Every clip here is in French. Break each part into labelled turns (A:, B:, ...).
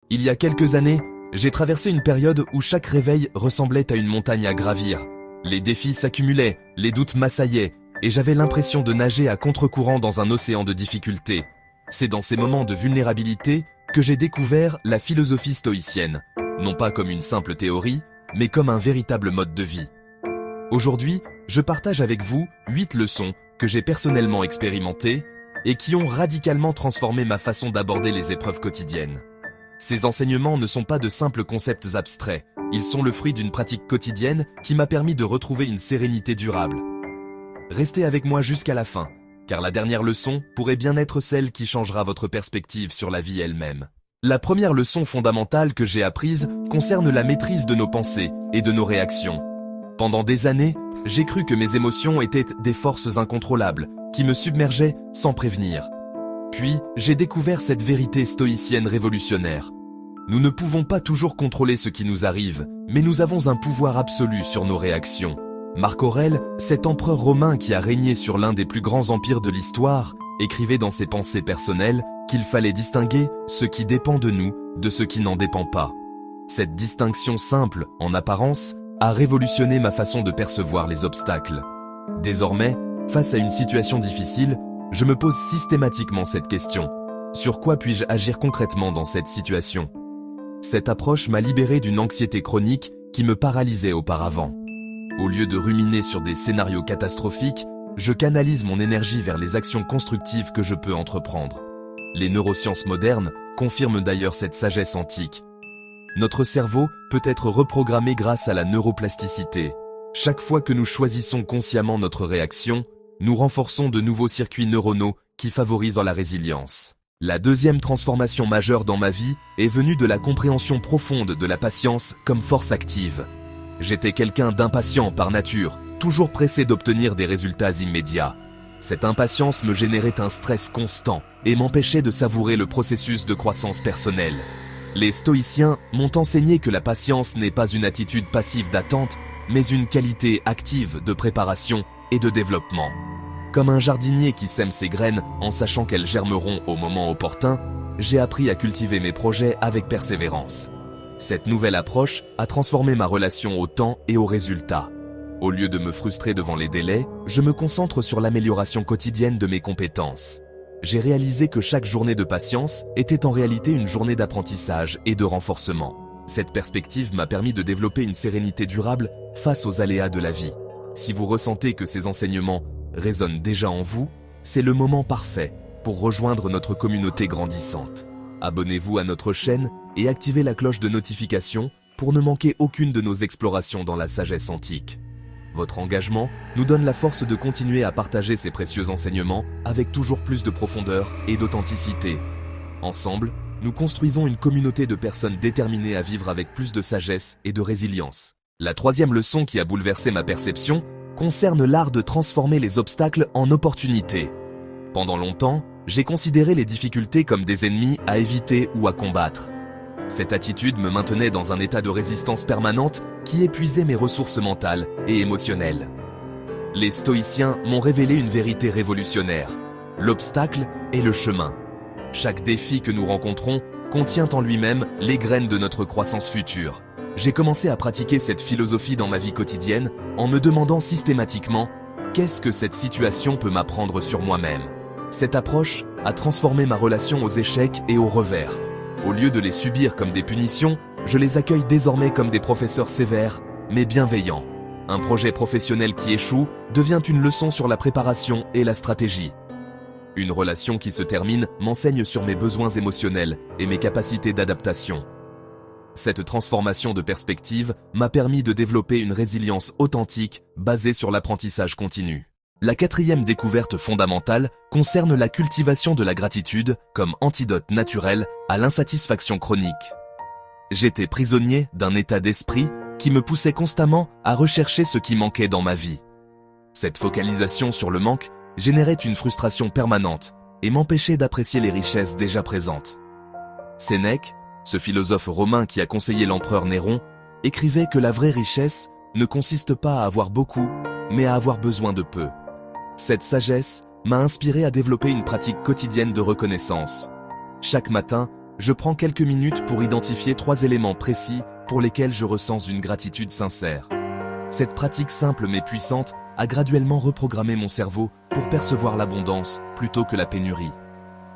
A: Il y a quelques années, j'ai traversé une période où chaque réveil ressemblait à une montagne à gravir. Les défis s'accumulaient, les doutes m'assaillaient, et j'avais l'impression de nager à contre-courant dans un océan de difficultés. C'est dans ces moments de vulnérabilité que j'ai découvert la philosophie stoïcienne, non pas comme une simple théorie, mais comme un véritable mode de vie. Aujourd'hui, je partage avec vous 8 leçons que j'ai personnellement expérimentées et qui ont radicalement transformé ma façon d'aborder les épreuves quotidiennes. Ces enseignements ne sont pas de simples concepts abstraits, ils sont le fruit d'une pratique quotidienne qui m'a permis de retrouver une sérénité durable. Restez avec moi jusqu'à la fin, car la dernière leçon pourrait bien être celle qui changera votre perspective sur la vie elle-même. La première leçon fondamentale que j'ai apprise concerne la maîtrise de nos pensées et de nos réactions. Pendant des années, j'ai cru que mes émotions étaient des forces incontrôlables, qui me submergeaient sans prévenir. Puis, j'ai découvert cette vérité stoïcienne révolutionnaire. Nous ne pouvons pas toujours contrôler ce qui nous arrive, mais nous avons un pouvoir absolu sur nos réactions. Marc Aurèle, cet empereur romain qui a régné sur l'un des plus grands empires de l'histoire, écrivait dans ses pensées personnelles qu'il fallait distinguer ce qui dépend de nous de ce qui n'en dépend pas. Cette distinction simple, en apparence, a révolutionné ma façon de percevoir les obstacles. Désormais, face à une situation difficile, je me pose systématiquement cette question. Sur quoi puis-je agir concrètement dans cette situation ? Cette approche m'a libéré d'une anxiété chronique qui me paralysait auparavant. Au lieu de ruminer sur des scénarios catastrophiques, je canalise mon énergie vers les actions constructives que je peux entreprendre. Les neurosciences modernes confirment d'ailleurs cette sagesse antique. Notre cerveau peut être reprogrammé grâce à la neuroplasticité. Chaque fois que nous choisissons consciemment notre réaction, nous renforçons de nouveaux circuits neuronaux qui favorisent la résilience. La deuxième transformation majeure dans ma vie est venue de la compréhension profonde de la patience comme force active. J'étais quelqu'un d'impatient par nature, toujours pressé d'obtenir des résultats immédiats. Cette impatience me générait un stress constant et m'empêchait de savourer le processus de croissance personnelle. Les stoïciens m'ont enseigné que la patience n'est pas une attitude passive d'attente, mais une qualité active de préparation et de développement. Comme un jardinier qui sème ses graines en sachant qu'elles germeront au moment opportun, j'ai appris à cultiver mes projets avec persévérance. Cette nouvelle approche a transformé ma relation au temps et aux résultats. Au lieu de me frustrer devant les délais, je me concentre sur l'amélioration quotidienne de mes compétences. J'ai réalisé que chaque journée de patience était en réalité une journée d'apprentissage et de renforcement. Cette perspective m'a permis de développer une sérénité durable face aux aléas de la vie. Si vous ressentez que ces enseignements résonnent déjà en vous, c'est le moment parfait pour rejoindre notre communauté grandissante. Abonnez-vous à notre chaîne et activez la cloche de notification pour ne manquer aucune de nos explorations dans la sagesse antique. Votre engagement nous donne la force de continuer à partager ces précieux enseignements avec toujours plus de profondeur et d'authenticité. Ensemble, nous construisons une communauté de personnes déterminées à vivre avec plus de sagesse et de résilience. La troisième leçon qui a bouleversé ma perception concerne l'art de transformer les obstacles en opportunités. Pendant longtemps, j'ai considéré les difficultés comme des ennemis à éviter ou à combattre. Cette attitude me maintenait dans un état de résistance permanente qui épuisait mes ressources mentales et émotionnelles. Les stoïciens m'ont révélé une vérité révolutionnaire. L'obstacle est le chemin. Chaque défi que nous rencontrons contient en lui-même les graines de notre croissance future. J'ai commencé à pratiquer cette philosophie dans ma vie quotidienne en me demandant systématiquement « Qu'est-ce que cette situation peut m'apprendre sur moi-même ?» Cette approche a transformé ma relation aux échecs et aux revers. Au lieu de les subir comme des punitions, je les accueille désormais comme des professeurs sévères, mais bienveillants. Un projet professionnel qui échoue devient une leçon sur la préparation et la stratégie. Une relation qui se termine m'enseigne sur mes besoins émotionnels et mes capacités d'adaptation. Cette transformation de perspective m'a permis de développer une résilience authentique basée sur l'apprentissage continu. La quatrième découverte fondamentale concerne la cultivation de la gratitude comme antidote naturel à l'insatisfaction chronique. J'étais prisonnier d'un état d'esprit qui me poussait constamment à rechercher ce qui manquait dans ma vie. Cette focalisation sur le manque générait une frustration permanente et m'empêchait d'apprécier les richesses déjà présentes. Sénèque, ce philosophe romain qui a conseillé l'empereur Néron, écrivait que la vraie richesse ne consiste pas à avoir beaucoup, mais à avoir besoin de peu. Cette sagesse m'a inspiré à développer une pratique quotidienne de reconnaissance. Chaque matin, je prends quelques minutes pour identifier 3 éléments précis pour lesquels je ressens une gratitude sincère. Cette pratique simple mais puissante a graduellement reprogrammé mon cerveau pour percevoir l'abondance plutôt que la pénurie.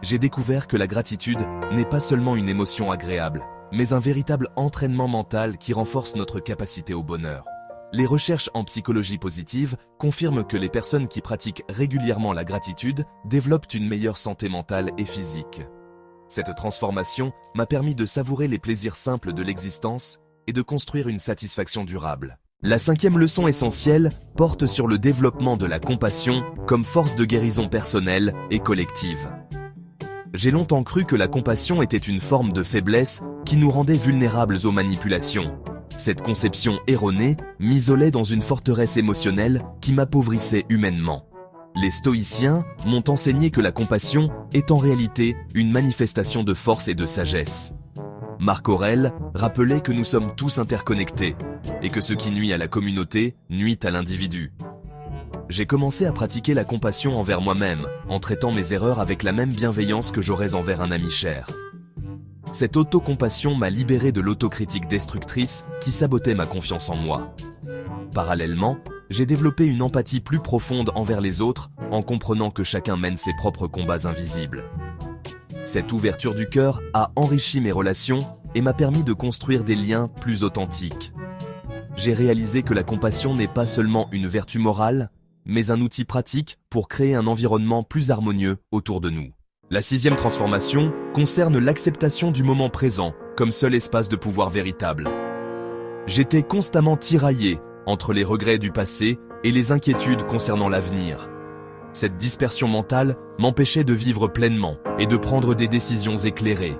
A: J'ai découvert que la gratitude n'est pas seulement une émotion agréable, mais un véritable entraînement mental qui renforce notre capacité au bonheur. Les recherches en psychologie positive confirment que les personnes qui pratiquent régulièrement la gratitude développent une meilleure santé mentale et physique. Cette transformation m'a permis de savourer les plaisirs simples de l'existence et de construire une satisfaction durable. La 5e leçon essentielle porte sur le développement de la compassion comme force de guérison personnelle et collective. J'ai longtemps cru que la compassion était une forme de faiblesse qui nous rendait vulnérables aux manipulations. Cette conception erronée m'isolait dans une forteresse émotionnelle qui m'appauvrissait humainement. Les stoïciens m'ont enseigné que la compassion est en réalité une manifestation de force et de sagesse. Marc Aurèle rappelait que nous sommes tous interconnectés et que ce qui nuit à la communauté nuit à l'individu. J'ai commencé à pratiquer la compassion envers moi-même, en traitant mes erreurs avec la même bienveillance que j'aurais envers un ami cher. Cette autocompassion m'a libéré de l'autocritique destructrice qui sabotait ma confiance en moi. Parallèlement, j'ai développé une empathie plus profonde envers les autres en comprenant que chacun mène ses propres combats invisibles. Cette ouverture du cœur a enrichi mes relations et m'a permis de construire des liens plus authentiques. J'ai réalisé que la compassion n'est pas seulement une vertu morale, mais un outil pratique pour créer un environnement plus harmonieux autour de nous. La 6e transformation concerne l'acceptation du moment présent comme seul espace de pouvoir véritable. J'étais constamment tiraillé entre les regrets du passé et les inquiétudes concernant l'avenir. Cette dispersion mentale m'empêchait de vivre pleinement et de prendre des décisions éclairées.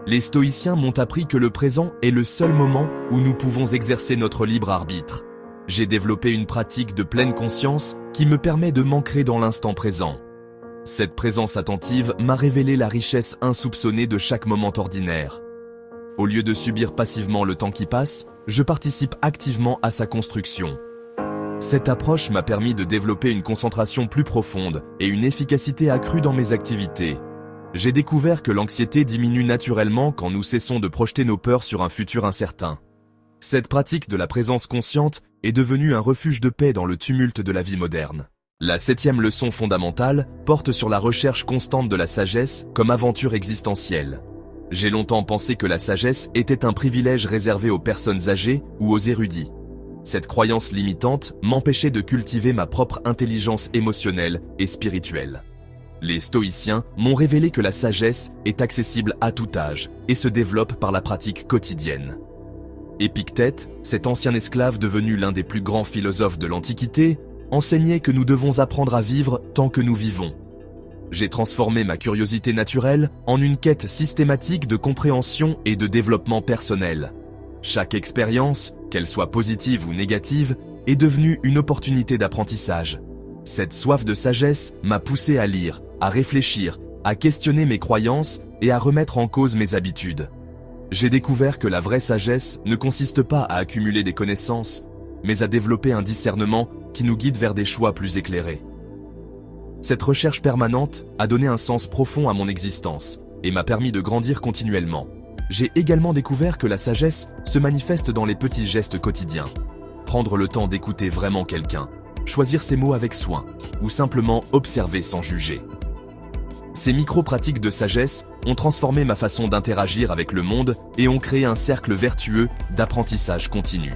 A: Les stoïciens m'ont appris que le présent est le seul moment où nous pouvons exercer notre libre arbitre. J'ai développé une pratique de pleine conscience qui me permet de m'ancrer dans l'instant présent. Cette présence attentive m'a révélé la richesse insoupçonnée de chaque moment ordinaire. Au lieu de subir passivement le temps qui passe, je participe activement à sa construction. Cette approche m'a permis de développer une concentration plus profonde et une efficacité accrue dans mes activités. J'ai découvert que l'anxiété diminue naturellement quand nous cessons de projeter nos peurs sur un futur incertain. Cette pratique de la présence consciente est devenue un refuge de paix dans le tumulte de la vie moderne. La 7e leçon fondamentale porte sur la recherche constante de la sagesse comme aventure existentielle. J'ai longtemps pensé que la sagesse était un privilège réservé aux personnes âgées ou aux érudits. Cette croyance limitante m'empêchait de cultiver ma propre intelligence émotionnelle et spirituelle. Les stoïciens m'ont révélé que la sagesse est accessible à tout âge et se développe par la pratique quotidienne. Épictète, cet ancien esclave devenu l'un des plus grands philosophes de l'Antiquité, enseignait que nous devons apprendre à vivre tant que nous vivons. J'ai transformé ma curiosité naturelle en une quête systématique de compréhension et de développement personnel. Chaque expérience, qu'elle soit positive ou négative, est devenue une opportunité d'apprentissage. Cette soif de sagesse m'a poussé à lire, à réfléchir, à questionner mes croyances et à remettre en cause mes habitudes. J'ai découvert que la vraie sagesse ne consiste pas à accumuler des connaissances, mais à développer un discernement qui nous guide vers des choix plus éclairés. Cette recherche permanente a donné un sens profond à mon existence et m'a permis de grandir continuellement. J'ai également découvert que la sagesse se manifeste dans les petits gestes quotidiens. Prendre le temps d'écouter vraiment quelqu'un, choisir ses mots avec soin, ou simplement observer sans juger. Ces micro-pratiques de sagesse ont transformé ma façon d'interagir avec le monde et ont créé un cercle vertueux d'apprentissage continu.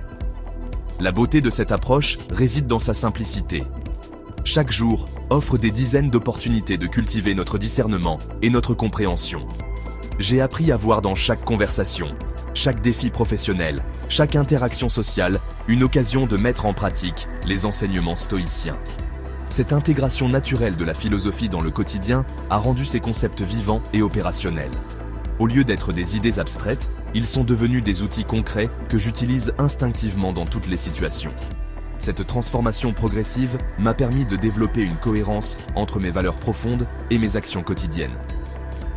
A: La beauté de cette approche réside dans sa simplicité. Chaque jour offre des dizaines d'opportunités de cultiver notre discernement et notre compréhension. J'ai appris à voir dans chaque conversation, chaque défi professionnel, chaque interaction sociale, une occasion de mettre en pratique les enseignements stoïciens. Cette intégration naturelle de la philosophie dans le quotidien a rendu ces concepts vivants et opérationnels. Au lieu d'être des idées abstraites, ils sont devenus des outils concrets que j'utilise instinctivement dans toutes les situations. Cette transformation progressive m'a permis de développer une cohérence entre mes valeurs profondes et mes actions quotidiennes.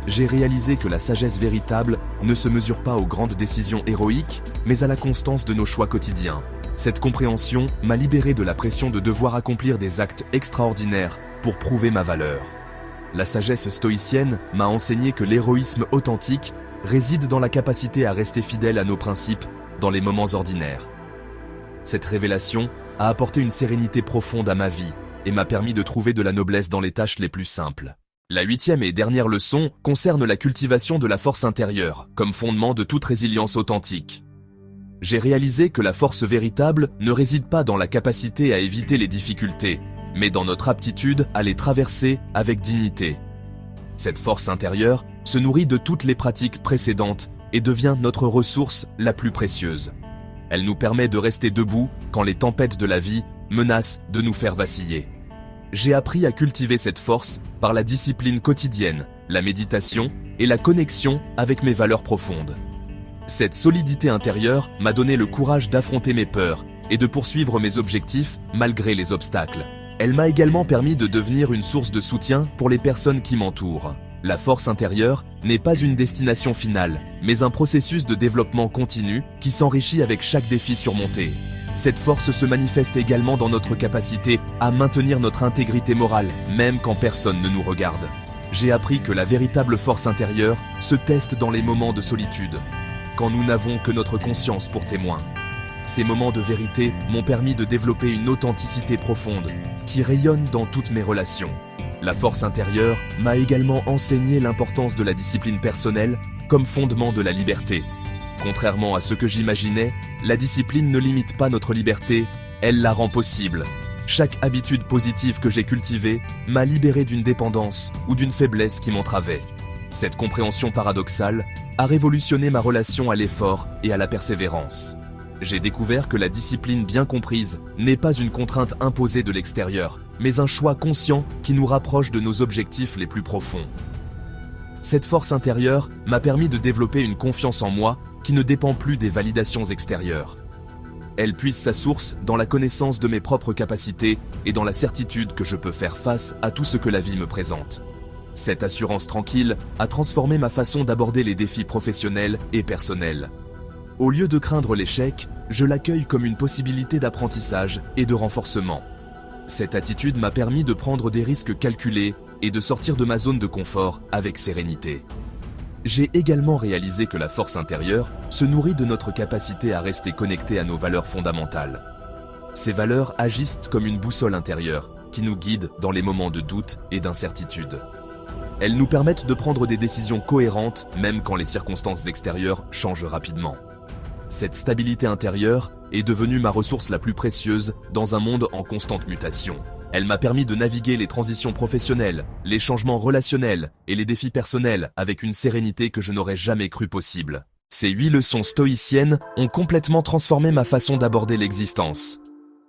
A: J'ai réalisé que la sagesse véritable ne se mesure pas aux grandes décisions héroïques, mais à la constance de nos choix quotidiens. Cette compréhension m'a libéré de la pression de devoir accomplir des actes extraordinaires pour prouver ma valeur. La sagesse stoïcienne m'a enseigné que l'héroïsme authentique réside dans la capacité à rester fidèle à nos principes dans les moments ordinaires. Cette révélation a apporté une sérénité profonde à ma vie et m'a permis de trouver de la noblesse dans les tâches les plus simples. La 8e et dernière leçon concerne la cultivation de la force intérieure comme fondement de toute résilience authentique. J'ai réalisé que la force véritable ne réside pas dans la capacité à éviter les difficultés, mais dans notre aptitude à les traverser avec dignité. Cette force intérieure se nourrit de toutes les pratiques précédentes et devient notre ressource la plus précieuse. Elle nous permet de rester debout quand les tempêtes de la vie menacent de nous faire vaciller. J'ai appris à cultiver cette force par la discipline quotidienne, la méditation et la connexion avec mes valeurs profondes. Cette solidité intérieure m'a donné le courage d'affronter mes peurs et de poursuivre mes objectifs malgré les obstacles. Elle m'a également permis de devenir une source de soutien pour les personnes qui m'entourent. La force intérieure n'est pas une destination finale, mais un processus de développement continu qui s'enrichit avec chaque défi surmonté. Cette force se manifeste également dans notre capacité à maintenir notre intégrité morale, même quand personne ne nous regarde. J'ai appris que la véritable force intérieure se teste dans les moments de solitude, quand nous n'avons que notre conscience pour témoin. Ces moments de vérité m'ont permis de développer une authenticité profonde qui rayonne dans toutes mes relations. La force intérieure m'a également enseigné l'importance de la discipline personnelle comme fondement de la liberté. Contrairement à ce que j'imaginais, la discipline ne limite pas notre liberté, elle la rend possible. Chaque habitude positive que j'ai cultivée m'a libéré d'une dépendance ou d'une faiblesse qui m'entravait. Cette compréhension paradoxale a révolutionné ma relation à l'effort et à la persévérance. J'ai découvert que la discipline bien comprise n'est pas une contrainte imposée de l'extérieur, mais un choix conscient qui nous rapproche de nos objectifs les plus profonds. Cette force intérieure m'a permis de développer une confiance en moi qui ne dépend plus des validations extérieures. Elle puise sa source dans la connaissance de mes propres capacités et dans la certitude que je peux faire face à tout ce que la vie me présente. Cette assurance tranquille a transformé ma façon d'aborder les défis professionnels et personnels. Au lieu de craindre l'échec, je l'accueille comme une possibilité d'apprentissage et de renforcement. Cette attitude m'a permis de prendre des risques calculés et de sortir de ma zone de confort avec sérénité. J'ai également réalisé que la force intérieure se nourrit de notre capacité à rester connecté à nos valeurs fondamentales. Ces valeurs agissent comme une boussole intérieure qui nous guide dans les moments de doute et d'incertitude. Elles nous permettent de prendre des décisions cohérentes même quand les circonstances extérieures changent rapidement. Cette stabilité intérieure est devenue ma ressource la plus précieuse dans un monde en constante mutation. Elle m'a permis de naviguer les transitions professionnelles, les changements relationnels et les défis personnels avec une sérénité que je n'aurais jamais cru possible. Ces 8 leçons stoïciennes ont complètement transformé ma façon d'aborder l'existence.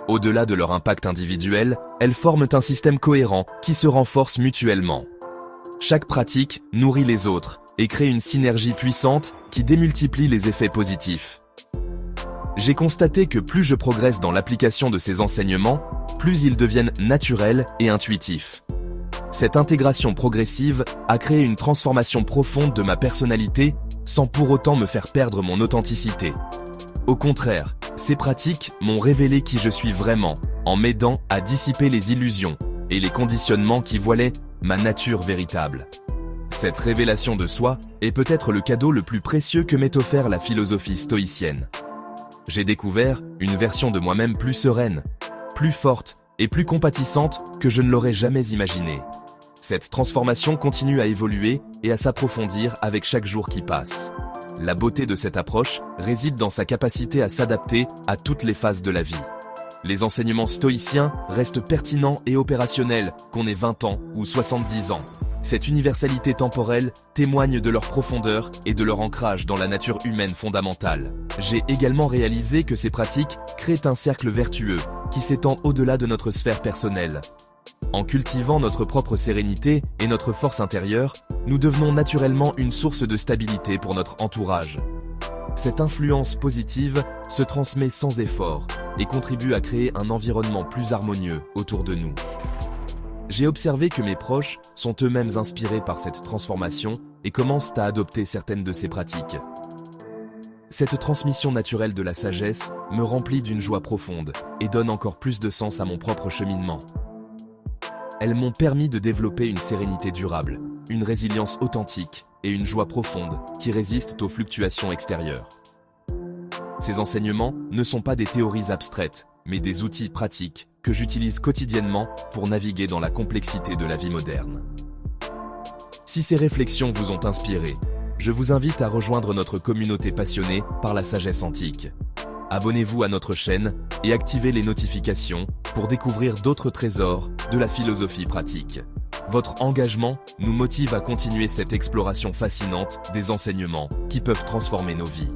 A: Au-delà de leur impact individuel, elles forment un système cohérent qui se renforce mutuellement. Chaque pratique nourrit les autres et crée une synergie puissante qui démultiplie les effets positifs. J'ai constaté que plus je progresse dans l'application de ces enseignements, plus ils deviennent naturels et intuitifs. Cette intégration progressive a créé une transformation profonde de ma personnalité sans pour autant me faire perdre mon authenticité. Au contraire, ces pratiques m'ont révélé qui je suis vraiment, en m'aidant à dissiper les illusions et les conditionnements qui voilaient ma nature véritable. Cette révélation de soi est peut-être le cadeau le plus précieux que m'ait offert la philosophie stoïcienne. J'ai découvert une version de moi-même plus sereine, plus forte et plus compatissante que je ne l'aurais jamais imaginé. Cette transformation continue à évoluer et à s'approfondir avec chaque jour qui passe. La beauté de cette approche réside dans sa capacité à s'adapter à toutes les phases de la vie. Les enseignements stoïciens restent pertinents et opérationnels qu'on ait 20 ans ou 70 ans. Cette universalité temporelle témoigne de leur profondeur et de leur ancrage dans la nature humaine fondamentale. J'ai également réalisé que ces pratiques créent un cercle vertueux qui s'étend au-delà de notre sphère personnelle. En cultivant notre propre sérénité et notre force intérieure, nous devenons naturellement une source de stabilité pour notre entourage. Cette influence positive se transmet sans effort et contribue à créer un environnement plus harmonieux autour de nous. J'ai observé que mes proches sont eux-mêmes inspirés par cette transformation et commencent à adopter certaines de ces pratiques. Cette transmission naturelle de la sagesse me remplit d'une joie profonde et donne encore plus de sens à mon propre cheminement. Elles m'ont permis de développer une sérénité durable, une résilience authentique et une joie profonde qui résistent aux fluctuations extérieures. Ces enseignements ne sont pas des théories abstraites, mais des outils pratiques que j'utilise quotidiennement pour naviguer dans la complexité de la vie moderne. Si ces réflexions vous ont inspiré, je vous invite à rejoindre notre communauté passionnée par la sagesse antique. Abonnez-vous à notre chaîne et activez les notifications pour découvrir d'autres trésors de la philosophie pratique. Votre engagement nous motive à continuer cette exploration fascinante des enseignements qui peuvent transformer nos vies.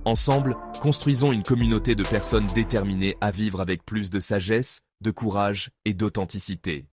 A: Ensemble, construisons une communauté de personnes déterminées à vivre avec plus de sagesse, de courage et d'authenticité.